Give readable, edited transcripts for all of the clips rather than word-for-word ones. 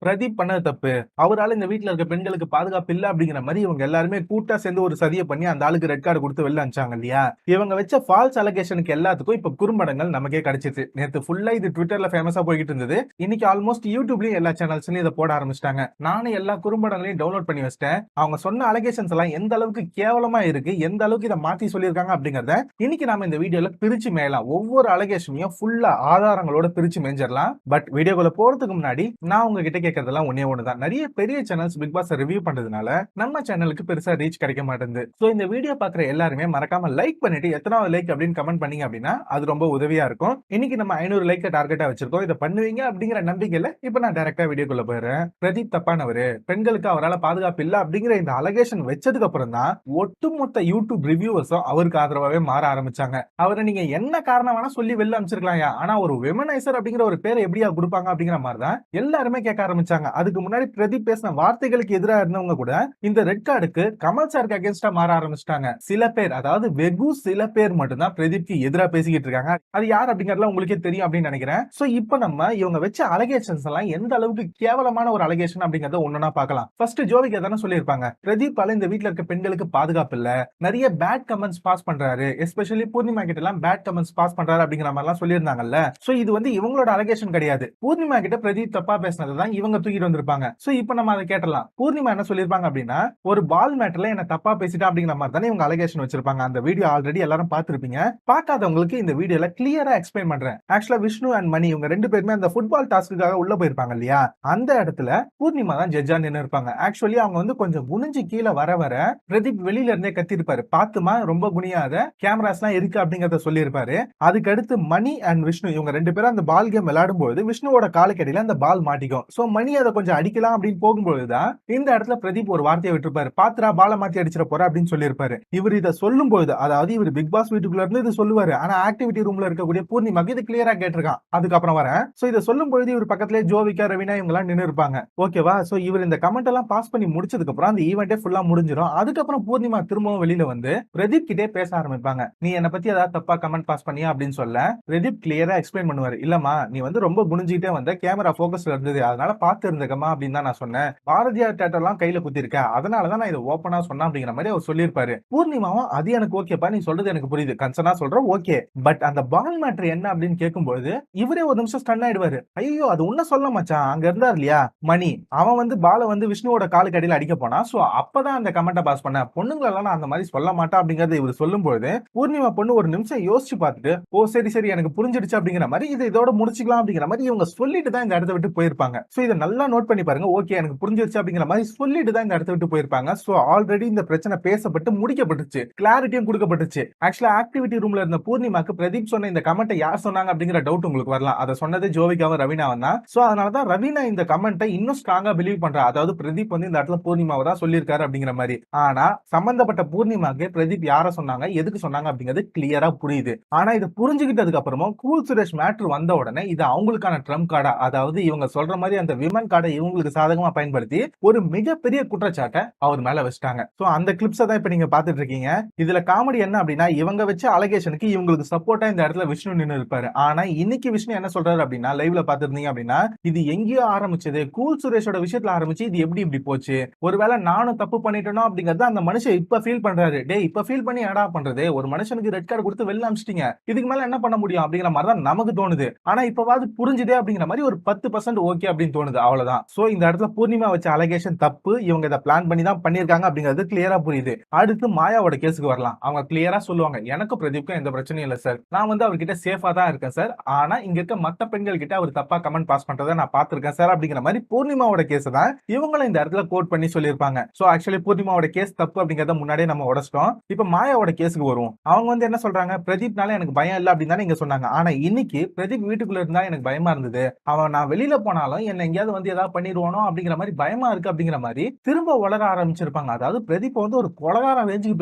பிரதீப் பண்ணது தப்பு. அவரால இந்த வீட்ல இருக்க பெண்களுக்கு பாதுகாப்பு இல்ல அப்படிங்கிற மாரி இவங்க எல்லாருமே கூட்டா சேர்ந்து ஒரு சதிய பண்ணி அந்த ஆளுக்கு ரெட் கார்டு குடுத்து வெளில அனுப்பிச்சாங்க இல்லையா? இவங்க வச்ச ஃபால்ஸ் அலிகேஷனுக்கு எல்லாத்துக்கும் இப்ப குறும்படங்கள் நமக்கே கிடைச்சிருச்சு. நேத்து ஃபுல்லா இது ட்விட்டர்ல ஃபேமஸா போய்க்கிட்டு இருந்தது. இன்னைக்கு ஆல்மோஸ்ட் யூடியூப்லயும் எல்லா சேனல்ஸ்லயும் இத போட ஆரம்பிச்சுட்டாங்க. நானும் எல்லா குறும்படங்களையும் டவுன்லோட் பண்ணி வச்சுட்டேன். அவங்க சொன்ன அலிகேஷன்ஸ் எல்லாம் எந்த அளவுக்கு கேவலமா இருக்கு, எந்த அளவுக்கு இத மாத்தி சொல்லியிருக்காங்க அப்படிங்கறத இன்னைக்கு நாம இந்த வீடியோல பிரிச்சு மேயலாம். ஒவ்வொரு அலிகேஷனையும் ஃபுல்லா ஆதாரங்களோட பிரிச்சு மேய்ஞ்சிரலாம். பட் வீடியோக்குள்ள போறதுக்கு முன்னாடி நான் உங்ககிட்ட கேட்கறதெல்லாம் ஒண்ணே ஒண்ணுதான். நிறைய பெரிய சேனல்ஸ் பிக் பாஸ் ரிவ்யூ பண்றதுனால நம்ம சேனலுக்கு பெருசா ரீச் கிடைக்க மாட்டேங்குது. சோ இந்த வீடியோ பாக்குற எல்லாருமே மறக்காம லைக் பண்ணிட்டு எத்தனாவது லைக் அப்படின்னு கமெண்ட் பண்ணீங்க அப்படின்னா அது ரொம்ப உதவியா இருக்கும். இன்னைக்கு நம்ம 500 லைக் டார்கெட்டா வச்சிருக்கோம். இதை பண்ணுவீங்க அப்படிங்கிற நம்பிக்கையில இப்ப நான் டைரக்டா வீடியோக்குள்ள போயிடுறேன். பிரதீப் தப்பானவரு, பெண்களுக்கு அவரால் பாதுகாப்பு இல்ல அப்படிங்கிற இந்த அலகேஷன் வச்சதுக்கு அப்புறம் தான் ஒட்டுமொத்த யூடியூப் ரிவ்யூவர்ஸும் அவருக்கு ஆதரவாவே மாற ஆரம்பிச்சாங்க. அவரை நீங்க என்ன காரணம் வேணா சொல்லி வெளில அனுப்பிச்சிருக்கலாம். ஆனா ஒரு விமனைசர் அப்படிங்கிற ஒரு பேரை எப்படியா கொடுப்பாங்க அப்படிங்கிற மாதிரி தான் எல்லாருமே கேட்க ஆரம்பிச்சாங்க. அதுக்கு முன்னாடி பிரதீப் பேசின வார்த்தைகளுக்கு எதிராக இருந்தவங்க கூட இந்த ரெட் கார்டுக்கு கமல் சாருக்கு அகேன்ஸ்டா மாற ஆரம்பிச்சிட்டாங்க. சில பேர், அதாவது வெகு சில பேர் மட்டும் தான் பிரதீப்க்கு எதிராக பேசிக்கிட்டு இருக்காங்க. அது யார் அப்படிங்கறதுல உங்களுக்கே தெரியும் அப்படின்னு நினைக்கிறேன். சோ இப்போ நம்ம இவங்க வச்ச அலிகேஷன்ஸ் எல்லாம் எந்த அளவுக்கு கேவலமான ஒரு அலிகேஷன் அப்படிங்கறத ஒண்ணுனா பார்க்கலாம். ஃபர்ஸ்ட் ஜோவிகா தானே சொல்லியிருப்பாங்க, பிரதீப்பால இந்த வீட்ல இருக்க பெண்களுக்கு பாதுகாப்பு இல்ல, நிறைய பேட் கமெண்ட்ஸ் பாஸ் பண்றாரு, எஸ்பெஷலி பூர்ணிமா கிட்ட எல்லாம் பேட் கமெண்ட்ஸ் பாஸ் பண்றாரு அப்படிங்கிற மாதிரி எல்லாம் சொல்லியிருந்தாங்கல்ல. சோ இது வந்து இவங்களோட அலிகேஷன் கிடையாது. பூர்ணிமா கிட்ட பிரதீப் தப்பா பேசினதுதான் இவங்க தூக்கிட்டு வந்திருப்பாங்க. சோ இப்போ நம்ம அதை கேட்டலாம். பூர்ணிமா என்ன சொல்லிருப்பாங்க அப்படின்னா, ஒரு பால் மேட்டர்ல என்ன தப்பா பேசிட்டா அப்படிங்கிற மாதிரி தானே இவங்க அலிகேஷன் வச்சிருப்பாங்க. அந்த வீடியோ ஆல்ரெடி எல்லாரும் பார்த்திருப்பீங்க. பார்க்காதவங்களுக்கு இந்த வீடியோல கிளியரா எக்ஸ்பிளைன் பண்றேன். ஆக்சுவலா விஷ்ணு அண்ட் மணி இவங்க ரெண்டு பேருமே அந்த ஃபுட்பால் டாஸ்க்குக்காக உள்ள போயிருப்பாங்க இல்லையா? அந்த இடத்துல பூர்ணிமா தான் ஜட்ஜா நின்னு இருப்பாங்க. ஆக்சுவலி அவங்க வந்து கொஞ்சம் குனிஞ்சு கீழே வர வர பிரதீப் வெளியில இருந்தே கத்திருப்பாரு, பாத்துமா ரொம்ப குனியாத, கேமராஸ் எல்லாம் இருக்கு அப்படிங்கறத சொல்லியிருப்பாரு. அதுக்கு அடுத்து மணி அண்ட் விஷ்ணு இவங்க ரெண்டு பேரும் அந்த பால் கேம் விளையாடும் போது விஷ்ணுவோட காலுக்கடியில அந்த பால் மாட்டிக்கும். சோ மணி அதை கொஞ்சம் அடிக்கலாம் அப்படின்னு போகும்போதுதான் இந்த இடத்துல பிரதீப் ஒரு வார்த்தையை விட்டுருப்பாரு, பாத்துரா பால மாத்தி அடிச்சிட போற அப்படின்னு சொல்லியிருப்பாரு. இவர் இதை சொல்லும் போது, அதாவது இவர் பிக் பாஸ் வீட்டுக்குள்ள இருந்து இது சொல்லுவாரு, ஆனா ஆக்டிவிட்டி ரூம்ல இருக்கக்கூடிய பூர்ணிமாக்கு இது கிளியரா கேட்டிருக்கான். அதுக்கப்புறம் வரேன். சோ இதை சொல்லும் பொழுது இவர் பக்கத்திலே ஜோவிகா ரவினா இவங்க எல்லாம் நின்று இருப்பாங்க. ஓகேவா? சோ இவர் இந்த கமெண்ட் எல்லாம் பாஸ் பண்ணி முடிச்சதுக்கு அப்புறம் அந்த ஈவெண்டே ஃபுல்லா முடிஞ்சிடும். அதுக்கப்புறம் பூர்ணிமா திரும்பவும் வெளியில வந்து பிரதீப் கிட்டே பேச ஆரம்பிப்பாங்க. நீ என்ன பத்தி ஏதாவது தப்பா கமெண்ட் பாஸ் பண்ணியா அப்படின்னு சொல்ல பிரதீப் கிளியரா எக்ஸ்பிளைன் பண்ணுவாரு. இல்லமா, நீ வந்து ரொம்ப குனிஞ்சிட்டே வந்த, கேமரா போக்கஸ்ல இருந்தது, அதனால பாத்து இருந்துக்கமா அப்படின்னு தான் நான் சொன்னேன். பாரதியார் தியேட்டர் எல்லாம் கையில குத்திருக்க, அதனாலதான் நான் இதை ஓப்பனா சொன்னேன் அப்படிங்கிற மாதிரி அவர் சொல்லியிருப்பாரு. பூர்ணிமாவும் அது எனக்கு ஓகேப்பா, நீ சொல்றது எனக்கு புரியுது, கன்சர்னா சொல்றோம், ஓகே. பட் அந்த பால் மேட்டர் என்ன அப்படின்னு கேட்கும்போது இவரே ஒரு நிமிஷம் ஸ்டன் ஆயிடுவாரு. ஐயோ அது உன்ன சொல்ல மச்சான், அங்க இருந்தார் இல்லையா மணி, அவன் வந்து பால வந்து விஷ்ணுவோட காலுக்கு அடியில அடிக்க போனா, சோ அப்பதான் அந்த கமெண்ட்டை பாஸ் பண்ண, பொண்ணுங்களெல்லாம் நான் அந்த மாதிரி சொல்ல மாட்டேன் அப்படிங்கறது இவர் சொல்லும்போது பூர்ணிமா பொண்ணு ஒரு நிமிஷம் யோசிச்சு பார்த்துட்டு, ஓ சரி சரி எனக்கு புரிஞ்சிடுச்சு அப்படிங்கிற மாதிரி இது இதோட முடிச்சுக்கலாம் அப்படிங்கிற மாதிரி இவங்க சொல்லிட்டு தான் இந்த இடத்த விட்டு போயிருப்பாங்க. சோ இதை நல்லா நோட் பண்ணி பாருங்க. ஓகே எனக்கு புரிஞ்சிடுச்சு அப்படிங்கிற மாதிரி சொல்லிட்டு தான் இந்த இடத்த விட்டு போயிருப்பாங்க. சோ ஆல்ரெடி இந்த பிரச்சனை பேசப்பட்டு முடிக்கப்பட்டுச்சு, கிளாரிட்டியும் கொடுக்கப்பட்டுச்சு. ஆக்சுவலா ஆக்டிவிட்டி ரூம்ல இருந்த பூர்ணிமாக்கு பிரதீப் சொன்ன இந்த கமெண்ட்டை யார் சொன்னாங்க அப்படிங்கிற டவுட் உங்களுக்கு வரலாம். அதை சொன்னது ஜோவிகாவும் ரவீனாவும் தான். சோ அதனால தான் ரவீனா இந்த கமெண்ட்டை இன்னும் ஸ்ட்ராங்கா பிலீவ் பண்றா, அதாவது பிரதீப் வந்து இந்த இடத்துல பூர்ணிமாவை தான் சொல்லியிருக்காரு அப்படிங்கிற மாதிரி. ஆனா சம்பந்தப்பட்ட பூர்ணிமாக்கு பிரதீப் யாரை சொன்னாங்க, எதுக்கு சொன்னாங்க அப்படிங்கிறது கிளியரா புரியுது. ஆனா இதை புரிஞ்சுக்கிட்டதுக்கு அப்புறமா கூல் சுரேஷ் மேட்டர் வந்த உடனே இது அவங்களுக்கான ட்ரம்ப் கார்டா, அதாவது இவங்க சொல்ற மாதிரி அந்த விமன் கார்டை இவங்களுக்கு சாதகமா பயன்படுத்தி ஒரு மிகப்பெரிய குற்றச்சாட்டை அவர் மேல வச்சிட்டாங்க. சோ அந்த கிளிப்ஸை தான் இப்ப நீங்க பாத்துட்டு இருக்கீங்க. இதுல காமெடி என்ன அப்படின்னா, இவங்க வச்ச அலிகேஷனுக்கு இவங்களுக்கு சப்போர்ட்டா இந்த இடத்துல விஷ்ணு நின்று இருப்பாரு. ஆனா இன்னைக்கு விஷ்ணு என்ன சொல்றாரு அப்படின்னா, லைவ்ல பாத்துருந்தீங்க அப்படின்னா, இது எங்கேயோ ஆரம்பிச்சது, கூல் சுரேஷோட விஷயத்துல ஆரம்பிச்சு இது எப்படி இப்படி போச்சு, ஒருவேளை நானும் தப்பு பண்ணிட்டேனோ அப்படிங்கறது அந்த மனுஷன் இப்ப ஃபீல் பண்றாரு. டேய் இப்ப ஃபீல் பண்ணி என்னடா பண்றது, ஒரு மனுஷனுக்கு ரெட் கார்டு கொடுத்து வெளில அனுப்பிச்சிட்டீங்க, இதுக்கு மேல என்ன பண்ண முடியும் அப்படிங்கிற மாதிரி தான் நமக்கு தோணுது. ஆனா இப்பவாது புரிஞ்சுதே அப்படிங்கிற மாதிரி ஒரு 10% ஓகே அப்படின்னு தோணுது, அவ்வளவுதான். சோ இந்த இடத்துல பூர்ணிமா வச்ச அலிகேஷன் தப்பு, இவங்க இதை பிளான் பண்ணி தான் பண்ணிருக்காங்க அப்படிங்கிறது கிளியரா புரியுது. அடுத்து மாயாவோட கேஸுக்கு வரலாம். அவங்க கிளியரா சொல்லுவாங்க, எனக்கு பிரதீப்க்கும் எந்த பிரச்சனையும் இல்ல சார், நான் வந்து அவர்கிட்ட சேஃபா தான் இருக்கேன் சார், ஆனா இங்க இருக்க மத்த பெண்கள் கிட்ட அவர் தப்பா கமெண்ட் பாஸ் பண்றதை நான் பாத்திருக்கேன் சார் அப்படிங்கிற மாதிரி பூர்ணிமாவோட கேஸ் தான் இவங்களும் இந்த இடத்துல கோட் பண்ணி சொல்லியிருப்பாங்க. சோ ஆக்சுவலி பூர்ணிமாவோட கேஸ் தப்பு அப்படிங்கறத முன்னாடியே நம்ம உடைச்சிட்டோம். இப்ப மாயாவோட கேஸுக்கு வருவோம். அவங்க வந்து என்ன சொல்றாங்க, பிரதீப்னால எனக்கு பயம் இல்ல அப்படின்னு தானே இங்க சொன்னாங்க. ஆனா இன்னைக்கு பிரதீப் வீட்டுக்குள்ள இருந்தா எனக்கு பயமா இருந்தது, அவன் நான் வெளியில போனாலும் என்ன எங்கேயாவது வந்து ஏதாவது பண்ணிடுவானோ அப்படிங்கிற மாதிரி பயமா இருக்கு அப்படிங்கிற மாதிரி திரும்ப வளர ஆரம்பிச்சிருப்பாங்க. அதாவது பிரதீப் வந்து ஒரு கொலகார ரேஞ்சுக்கு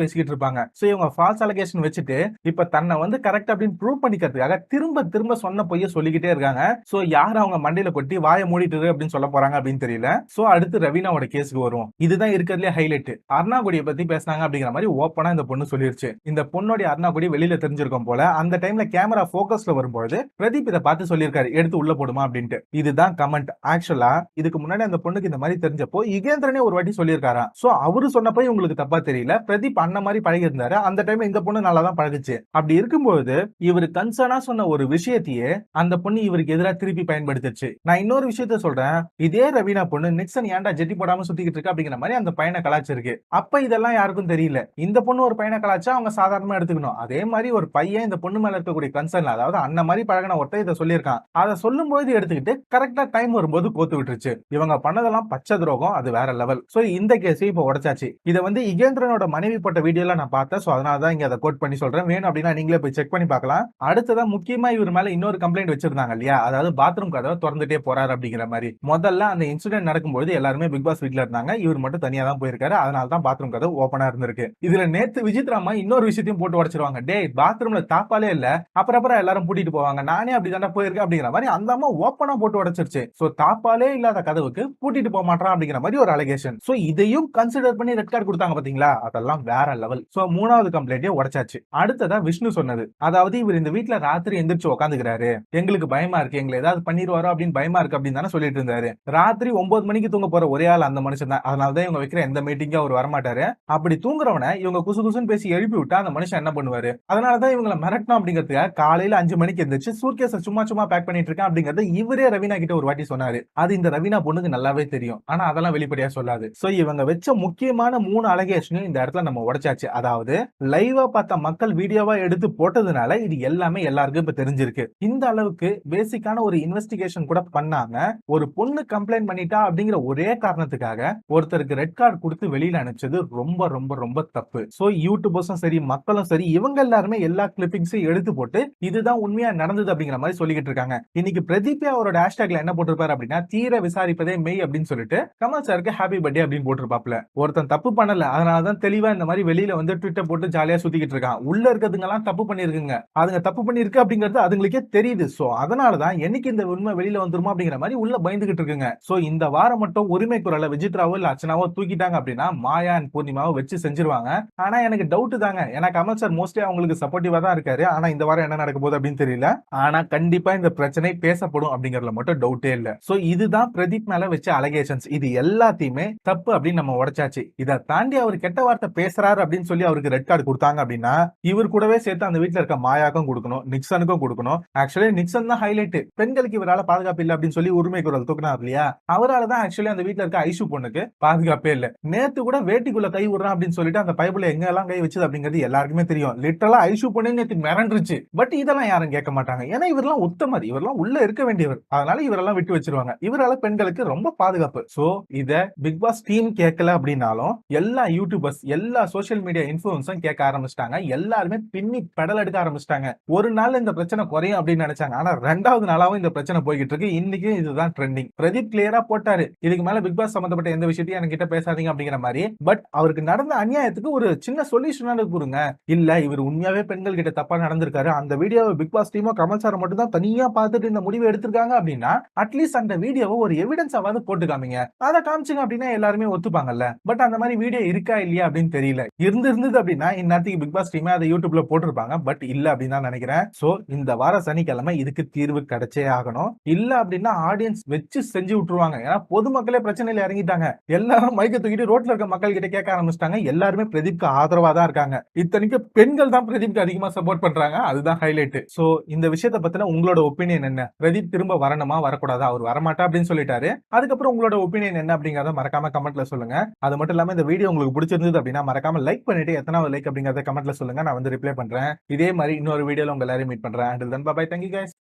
பேசிக்கிட்டு இருப்பாங்க. சோ இவங்க ஃபால்ஸ் அலிகேஷன் வச்சுட்டு இப்ப தன்னை வந்து கரெக்ட் அப்படின்னு ப்ரூவ் பண்ணிக்கிறதுக்காக திரும்ப திரும்ப சொன்ன பொய்ய சொல்லிக்கிட்டே இருக்காங்க. சோ யார் அவங்க மண்டையில கொட்டி வாயை மூடிட்டு அப்படின்னு சொல்ல போறாங்க அப்படின்னு தெரியல. சோ அடுத்து ரவீனாவோட கேஸுக்கு வருவோம். இதுதான் இருக்கிறதுலே ஹைலைட். அருணாகுடியை பத்தி பேசினாங்க அப்படிங்கிற மாதிரி ஓப்பனா இந்த பொண்ணு சொல்லிருச்சு. இந்த பொண்ணோட அருணாகுடி வெளியில தெரிஞ்சிருக்கும் போல. அந்த டைம்ல கேமரா போக்கஸ்ல வரும்போது பிரதீப் இதை பார்த்து சொல்லியிருக்காரு, எடுத்து உள்ள போடுமா அப்படின்ட்டு. இதுதான் கமெண்ட். ஆக்சுவலி ஆக்சுவலா இதுக்கு முன்னாடி அந்த பொண்ணுக்கு இந்த மாதிரி தெரிஞ்சப்போ யுகேந்திரனே ஒரு வாட்டி சொல்லியிருக்காராம். சோ அவரு சொன்னப்போ இவங்களுக்கு தப்பா தெரியல. பிரதீப் அந்த மாதிரி பழகி இருந்தாரு. அந்த டைம் இந்த பொண்ணு நல்லா தான் பழகுச்சு. அப்படி இருக்கும்போது இவரு கன்சர்னா சொன்ன ஒரு விஷயத்தையே அந்த பொண்ணு இவருக்கு எதிராக திருப்பி பயன்படுத்திச்சு. நான் இன்னொரு விஷயத்த சொல்றேன். இதே ரவீனா பொண்ணு நிக்சன் ஏன்டா ஜெட்டி போடாம சுத்திக்கிட்டு இருக்கா அப்படிங்கிற மாதிரி அந்த பையனை கலாச்சிருக்கு. அப்ப இதெல்லாம் யாருக்கும் தெரியல. இந்த பொண்ணு ஒரு பையனை கலாச்சா அவங்க சாதாரணமா எடுத்துக்கணும். அதே மாதிரி ஒரு பையன் இந்த பொண்ணு மேல இருக்கக்கூடிய கன்சர்ன், அதாவது அந்த மாதிரி பழகின ஒருத்தர் இதை சொல்லியிருக்கான். அதை சொல்லும் போது எடுத்துக்கிட்டு கரெக்டா டைம் வரும்போது கோத்து விட்டுருச்சு. இவங்க பண்ணதெல்லாம் பச்சை துரோகம், அது வேற லெவல். சோ இந்த கேஸ் இப்ப உடைச்சாச்சு. இதை வந்து யுகேந்திரனோட மனைவி போட்ட வீடியோல நான் பார்த்தேன். சோ அதனால தான் இங்க அதை கோட் பண்ணி சொல்றேன். வேணும் அப்படின்னா நீங்களே போய் செக் பண்ணி பார்க்கலாம். அடுத்ததா முக்கியமா இவர் மேல இன்னொரு கம்ப்ளைண்ட் வச்சிருந்தாங்க இல்லையா, அதாவது பாத்ரூம் கதவை திறந்துட்டே போறாரு அப்படிங்கிற மாதிரி. முதல்ல அந்த இன்சிடென்ட் நடக்கும்போது எல்லாருமே பிக் பாஸ் வீட்ல இருந்தாங்க. இவர் மட்டும் தனியா தான் போயிருக்காரு. அதனால தான் பாத்ரூம் கதவு ஓபனா இருந்திருக்கு. இதுல நேத்து விசித்ராமா இன்னொரு விஷயத்தையும் போட்டு உடைச்சிருவாங்க. டேய் பாத்ரூம்ல தாப்பாலே இல்ல, அப்புறம் எல்லாரும் பூட்டிட்டு போவாங்க, நானே அப்படிதானே போயிருக்கேன் அப்படிங்கிற மாதிரி அந்த அம்மா ஓப்பனா போட்டு உடைச்சிருச்சு. சோ தாப்பாலே இல்லாத கதவுக்கு பூட்டிட்டு போக மாட்டான் அப்படிங்கிற மாதிரி ஒரு அலிகேஷன். சோ இதையும் கன்சிடர் பண்ணி ரெட் கார்டு கொடுத்தாங்க பாத்தீங்களா, அதெல்லாம் வேற லெவல். சோ மூணாவது கம்ப்ளைண்டே உடைச்சாச்சு. அடுத்ததா விஷ்ணு சொன்னது, அதாவது இவர் இந்த வீட்ல ராத்திரி எந்திரிச்சு உட்காந்துக்கிறாரு, எங்களுக்கு பயமா இருக்கு, எங்களை ஏதாவது பண்ணிடுவாரோ அப்படின்னு பயமா இருக்கு அப்படின்னு தானே சொல்லிட்டு இருந்தாரு. ராத்திரி 9 மணிக்கு தூங்க போற ஒரே ஆள் அந்த மனுஷன் தான். அதனாலதான் இவங்க வைக்கிற எந்த மீட்டிங்கும் அவர் வரமாட்டாரு. அப்படி தூங்குறவனை இவங்க குசு குசுன்னு பேசி எழுப்பி விட்டா அந்த மனுஷன் என்ன பண்ணுவாரு? அதனாலதான் இவங்களை மிரட்டணும் அப்படிங்கிறதுக்காக காலையில 5 மணிக்கு எந்திரிச்சு சூட்கேஸை சும்மா சும்மா பேக் பண்ணிட்டு இருக்கேன் அப்படிங்கறது இவரே ரவீனா கிட்ட ஒரு வாட்டி சொன்னாரு. அது இந்த ரவீனா பொண்ணுக்கு நல்லாவே தெரியும். ஆனா அதெல்லாம் வெளிப்படையா சொல்லாது. சோ இவங்க வச்ச முக்கியமான 3 அலிகேஷனையும் இந்த இடத்துல நம்ம உடைச்சாச்சு. அதாவது லைவா பார்த்த மக்கள் வீடியோவா எடுத்து போட்டதுனால இது எல்லாமே எல்லாருக்கும் இப்ப தெரிஞ்சிருக்கு. இந்த அளவுக்கு பேசிக்கான ஒரு இன்வெஸ்டிகேஷன் கூட பண்ணாம ஒரு பொண்ணு கம்ப்ளைண்ட் பண்ணிட்டா அப்படிங்கிற ஒரே காரணத்துக்காக ஒருத்தருக்கு ரெட் கார்டு கொடுத்து வெளியில அனுப்பிச்சது ரொம்ப ரொம்ப ரொம்ப தப்பு. சோ யூடியூபர்ஸும் சரி மக்களும் சரி இவங்க எல்லாருமே எல்லா கிளிப்பிங்ஸையும் எடுத்து போட்டு இதுதான் உண்மையா நடந்தது அப்படிங்கிற மாதிரி சொல்லிக்கிட்டு இருக்காங்க. இன்னைக்கு பிரதீப் அவரோட ஹேஷ்டேக்ல என்ன போட்டிருப்பாரு அப்படின்னா, தீர விசாரிப்பதே மெய் அப்படின்னு சொல்லிட்டு கமல் சாருக்கு ஹாப்பி பர்த்டே அப்படின்னு போட்டிருப்பாப்ல. ஒருத்தன் தப்பு பண்ணல, அதனாலதான் தெளிவா இந்த மாதிரி வெளியில வந்து ட்விட்டர் போட்டு ஜாலியா சுத்திக்கிட்டு இருக்கான். உள்ள இருக்கிறதுங்க எல்லாம் தப்பு பண்ணிருக்குங்க, அதுங்க தப்பு பண்ணிருக்கு அப்படிங்கிறது அதுங்களுக்கே தெரியுது. சோ அதனாலதான் என்னைக்கு இந்த உண்மை வெளியில வந்துருமா அப்படிங்கிற மாதிரி உள்ள பயந்துகிட்டு இருக்குங்க. சோ இந்த வாரம் மட்டும் உரிமை குரலை விஜித்ராவோ இல்ல அர்ச்சனாவோ தூக்கிட்டாங்க அப்படின்னா மாயா அண்ட் பூர்ணிமாவோ வச்சு செஞ்சிருவாங்க. ஆனா எனக்கு டவுட் தாங்க, ஏன்னா கமல் சார் மோஸ்ட்லி அவங்களுக்கு சப்போர்ட்டிவா தான் இருக்காரு. ஆனா இந்த வாரம் என்ன நடக்க போகுது அப்படின்னு தெரியல. ஆனா கண்டிப்பா இந்த பிரச்சனை பேசப்படும் அப்படிங்கறதுல மட்டும் டவுட்டே இல்ல. சோ இதுதான் பிரதீப் மேல வச்ச அலிகேஷன்ஸ். இது எல்லாத்தையுமே தப்பு அப்படின்னு நம்ம உடைச்சாச்சு. இதை தாண்டி அவர் கெட்ட வார்த்தை பேசுறாரு அப்படின்னு சொல்லி அவருக்கு ரெட் கார்டு கொடுத்தாங்க அப்படின்னா இவர் கூடவே சேர்த்து அந்த வீட்டுல இருக்க மாயாக்கும் கொடுக்கணும், நிக்சனுக்கும் கொடுக்கணும். ஆக்சுவலி நிக்சன் தான் ஹைலைட். பெண்களுக்கு இவரால பாதுகாப்பு இல்ல அப்படின்னு சொல்லி உரிமை குரல் தூக்கினார் இல்லையா, அவரால் தான் ஆக்சுவலி அந்த வீட்டுல இருக்க ஐஷு பொண்ணுக்கு பாதுகாப்பே இல்ல. நேத்து கூட வேட்டிக்குள்ள கை விடுறான் அப்படின்னு சொல்லிட்டு அந்த பைபிள் எங்க எல்லாம் கை வச்சது அப்படிங்கிறது எல்லாருக்குமே தெரியும். லிட்டரலா ஐஷு பொண்ணு நேத்து மிரண்டுருச்சு. பட் இதெல்லாம் யாரும் கேட்க மாட்டாங்க. ஏன்னா இவரெல்லாம் உத்தமர், இவரெல்லாம் உள்ள இருக்க வேண்டியவர். அதனால இவரெல்லாம் விட்டு வச்சிருவாங்க. இவரால பெண்களுக்கு ரொம்ப பாதுகாப்பு. சோ இத பிக் பாஸ் டீம் கேட்கல அப்படின்னாலும் எல்லா யூடியூபர்ஸ் எல்லா சோசியல் மீடியா இன்ஃபுளுன்ஸும் கேட்க ஆரம்பிச்சிட்டாங்க. எல்லாருமே பின்னி பெடல் எடுக்க ஆரம்பிச்சிட்டாங்க. ஒரு நாள் இந்த பிரச்சனை குறையும் அப்படின்னு நினைச்சாங்க. ஆனா 2வது நாளாவும் இந்த பிரச்சனை போய்கிட்டு இருக்கு. இன்னைக்கு இதுதான் ட்ரெண்டிங். பிரதீப் கிளியரா போட்டாரு, இதுக்கு மேல பிக் பாஸ் சம்பந்தப்பட்ட எந்த விஷயத்தையும் என்கிட்ட பேசாதீங்க அப்படிங்கிற மாதிரி. பட் அவருக்கு நடந்த அநியாயத்துக்கு ஒரு சின்ன சொல்யூஷன் கொடுங்க. இல்ல இவர் உண்மையாவே பெண்கள் கிட்ட தப்பா நடந்திருக்காரு, அந்த வீடியோவை பிக் பாஸ் டீமோ கமல் சார் மட்டும் தான் தனியா பார்த்துட்டு இந்த முடிவை எடுத்திருக்காங்க அப்படின்னா அட்லீஸ்ட் அந்த வீடியோவை ஒரு எவிடன்ஸாவது போட்டு காமிங்க. அதை காமிச்சுங்க அப்படின்னா எல்லாருமே ஒத்துப்பாங்கல்ல. பட் அந்த மாதிரி வீடியோ இருக்கா இல்லையா அப்படின்னு தெரியல. இருந்தது அப்படின்னா இந்நேரத்துக்கு பிக் பாஸ் டீமே அதை யூடியூப்ல போட்டிருப்பாங்க. பட் இல்ல அப்படின்னு தான் நினைக்கிறேன். சோ இந்த வார சனிக்கிழமை இதுக்கு தீர்வு கிடைச்சே ஆகணும். இல்ல அப்படின்னா ஆடியன்ஸ் வச்சு செஞ்சு விட்டுருவாங்க. ஏன்னா பொதுமக்களே பிரச்சனையில இறங்கிட்டாங்க. எல்லாரும் மைக்க தூக்கிட்டு ரோட்ல இருக்க மக்கள் கிட்ட கேட்க ஆரம்பிச்சிட்டாங்க. எல்லாருமே பிரதீப்க்கு ஆதரவா தான் இருக்காங்க. இத்தனைக்கு பெண்கள் தான் பிரதீப்க்கு அதிகமா சப்போர்ட் பண்றாங்க. அதுதான் ஹைலைட். சோ இந்த விஷயத்தை பத்தின உங்களோட ஒப்பீனியன் என்ன? பிரதீப் திரும்ப வரணுமா வரக்கூடாதா? அவர் வரமாட்டா அப்படின்னு சொல்லிட்டாரு. அதுக்கப்புறம் உங்களோட ஒப்பீனியன் என்ன அப்படிங்கறத மறக்காம கமெண்ட்ல சொல்லுங்க. அது மட்டும் இல்லாம இந்த வீடியோ உங்களுக்கு பிடிச்சிருந்தது அப்படின்னா மறக்காம லைக் பண்ணிட்டு எத்தனாவது லைக் அப்படிங்கறத கமெண்ட்ல சொல்லுங்க. நான் வந்து ரிப்ளை பண்றேன். இதே மாதிரி இன்னொரு வீடியோல உங்க எல்லாரையும் மீட் பண்றேன். Until then, bye bye. Thank you guys.